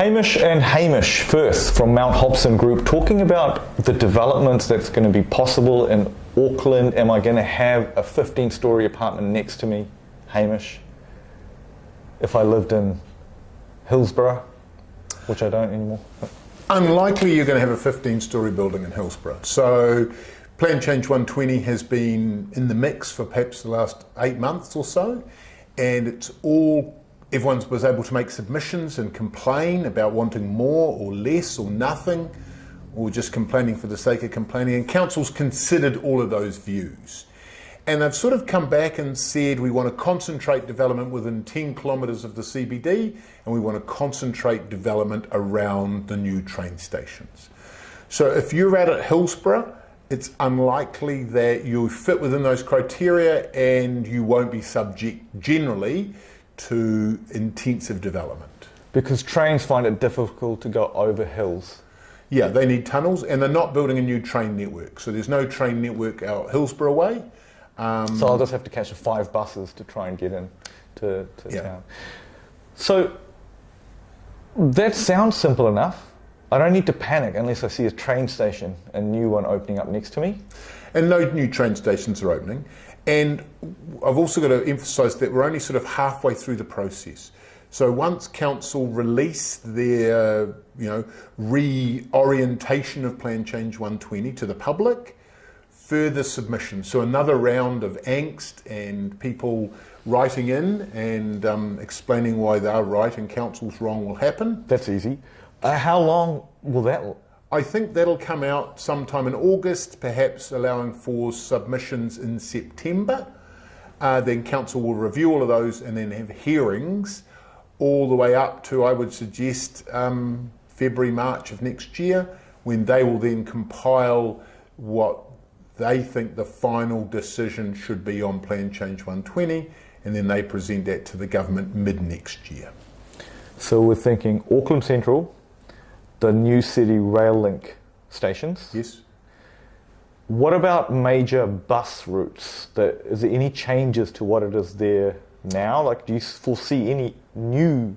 Hamish and Hamish Firth from Mount Hobson Group talking about the developments that's going to be possible in Auckland. Am I going to have a 15-storey apartment next to me, Hamish, if I lived in Hillsborough, which I don't anymore? Unlikely you're going to have a 15-storey building in Hillsborough. So Plan Change 120 has been in the mix for perhaps the last 8 months or so, and everyone was able to make submissions and complain about wanting more or less or nothing, or just complaining for the sake of complaining, and council's considered all of those views. And they've sort of come back and said we want to concentrate development within 10 kilometres of the CBD, and we want to concentrate development around the new train stations. So if you're out at Hillsborough, it's unlikely that you fit within those criteria, and you won't be subject generally to intensive development. Because trains find it difficult to go over hills. Yeah, they need tunnels, and they're not building a new train network. So there's no train network out Hillsborough way. So I'll just have to catch 5 buses to try and get in to town. So that sounds simple enough. I don't need to panic unless I see a train station, a new one opening up next to me. And no new train stations are opening. And I've also got to emphasise that we're only sort of halfway through the process. So once council release their, reorientation of Plan Change 120 to the public, further submissions, so another round of angst and people writing in and explaining why they're right and council's wrong will happen. That's easy. How long will that? I think that'll come out sometime in August, perhaps allowing for submissions in September. Then council will review all of those and then have hearings all the way up to, I would suggest, February, March of next year, when they will then compile what they think the final decision should be on Plan Change 120, and then they present that to the government mid-next year. So we're thinking Auckland Central, the new city rail link stations. Yes. What about major bus routes? Is there any changes to what it is there now? Like, do you foresee any new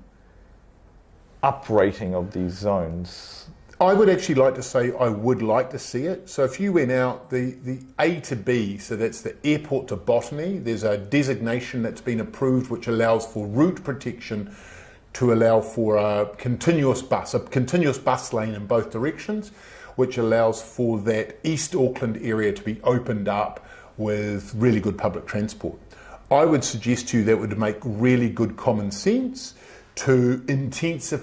uprating of these zones? I would actually like to say I would like to see it. So if you went out, the A to B, so that's the airport to Botany, there's a designation that's been approved which allows for route protection to allow for a continuous bus lane in both directions, which allows for that East Auckland area to be opened up with really good public transport. I would suggest to you that would make really good common sense to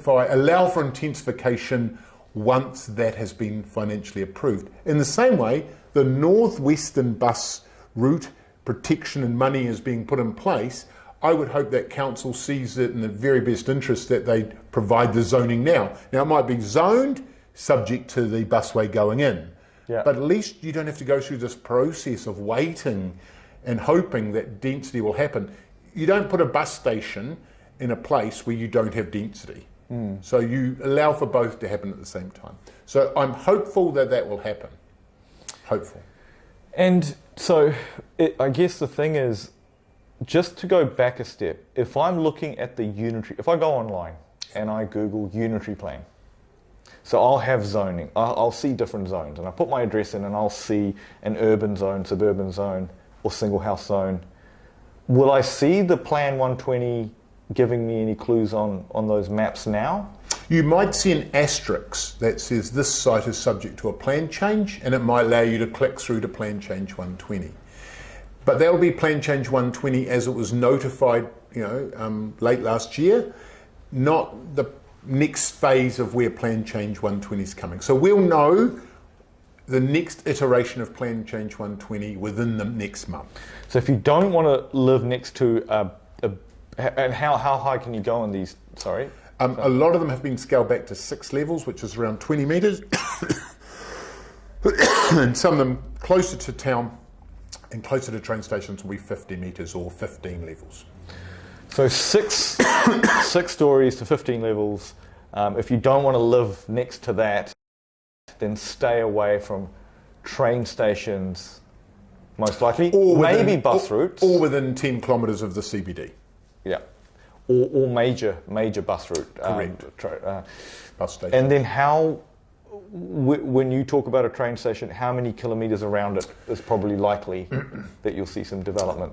allow for intensification once that has been financially approved. In the same way, the northwestern bus route protection and money is being put in place. I would hope that council sees it in the very best interest that they provide the zoning now. Now, it might be zoned subject to the busway going in, but at least you don't have to go through this process of waiting and hoping that density will happen. You don't put a bus station in a place where you don't have density. So you allow for both to happen at the same time. So I'm hopeful that that will happen. Hopeful. And so I guess the thing is, just to go back a step, if I'm looking at the unitary, if I go online and I Google unitary plan, so I'll have zoning, I'll see different zones, and I put my address in and I'll see an urban zone, suburban zone, or single house zone. Will I see the Plan 120 giving me any clues on those maps now? You might see an asterisk that says this site is subject to a plan change, and it might allow you to click through to Plan Change 120. But that will be Plan Change 120 as it was notified, late last year, not the next phase of where Plan Change 120 is coming. So we'll know the next iteration of Plan Change 120 within the next month. So if you don't want to live next to and how high can you go on these? Sorry. A lot of them have been scaled back to 6 levels, which is around 20 metres, and some of them closer to town and closer to train stations will be 50 metres or 15 levels. So 6 stories to 15 levels. If you don't want to live next to that, then stay away from train stations, most likely, or maybe bus routes. Or within 10 kilometres of the CBD. Yeah. or major bus route. Correct. Bus station. And then when you talk about a train station, how many kilometres around it is probably likely that you'll see some development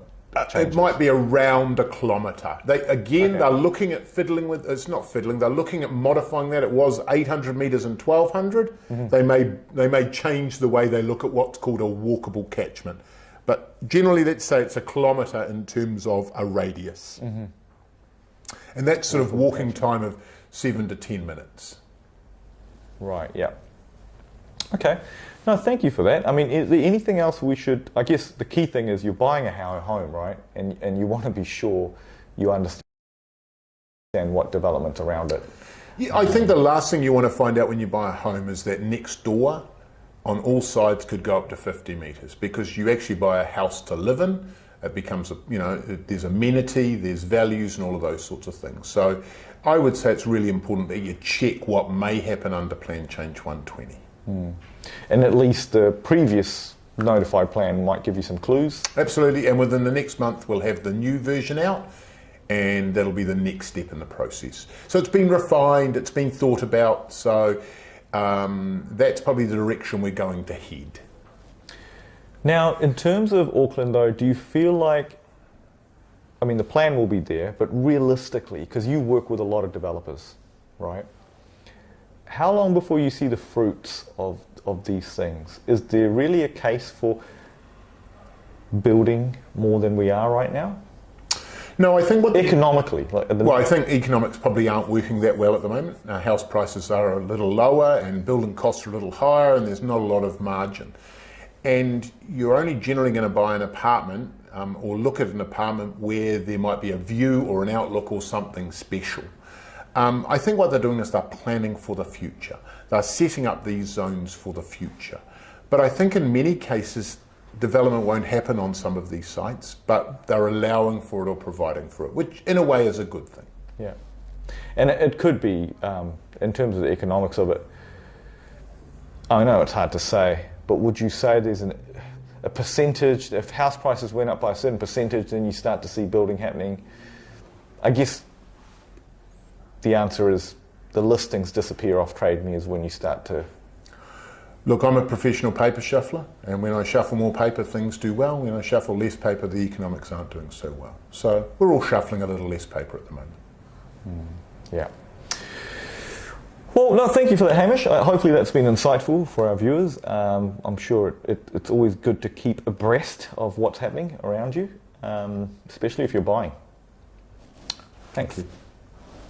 changes? It might be around 1 kilometre. They're looking at they're looking at modifying that. It was 800 metres and 1,200. They may change the way they look at what's called a walkable catchment. But generally, let's say it's 1 kilometre in terms of a radius. And that's sort of walking time of 7 to 10 minutes. Right, yeah. Okay. No, thank you for that. I mean, is there anything else we should... I guess the key thing is you're buying a home, right? And you want to be sure you understand what development's around it. Yeah, I think the last thing you want to find out when you buy a home is that next door on all sides could go up to 50 metres, because you actually buy a house to live in. It becomes, there's amenity, there's values and all of those sorts of things. So I would say it's really important that you check what may happen under Plan Change 120. And at least the previous notified plan might give you some clues. Absolutely, and within the next month we'll have the new version out, and that'll be the next step in the process. So it's been refined, it's been thought about, so that's probably the direction we're going to head. Now, in terms of Auckland though, do you feel like, I mean the plan will be there, but realistically, because you work with a lot of developers, right? How long before you see the fruits of these things? Is there really a case for building more than we are right now? No, I think economically. I think economics probably aren't working that well at the moment. House prices are a little lower and building costs are a little higher, and there's not a lot of margin. And you're only generally going to buy an apartment or look at an apartment where there might be a view or an outlook or something special. I think what they're doing is they're planning for the future. They're setting up these zones for the future. But I think in many cases, development won't happen on some of these sites, but they're allowing for it or providing for it, which in a way is a good thing. Yeah. And it could be, in terms of the economics of it, I know it's hard to say, but would you say there's a percentage, if house prices went up by a certain percentage, then you start to see building happening? I guess the answer is the listings disappear off Trade Me is when you start to... Look, I'm a professional paper shuffler, and when I shuffle more paper, things do well. When I shuffle less paper, the economics aren't doing so well. So we're all shuffling a little less paper at the moment. Yeah. Well, no, thank you for that, Hamish. Hopefully that's been insightful for our viewers. I'm sure it's always good to keep abreast of what's happening around you, especially if you're buying. Thanks. Thank you.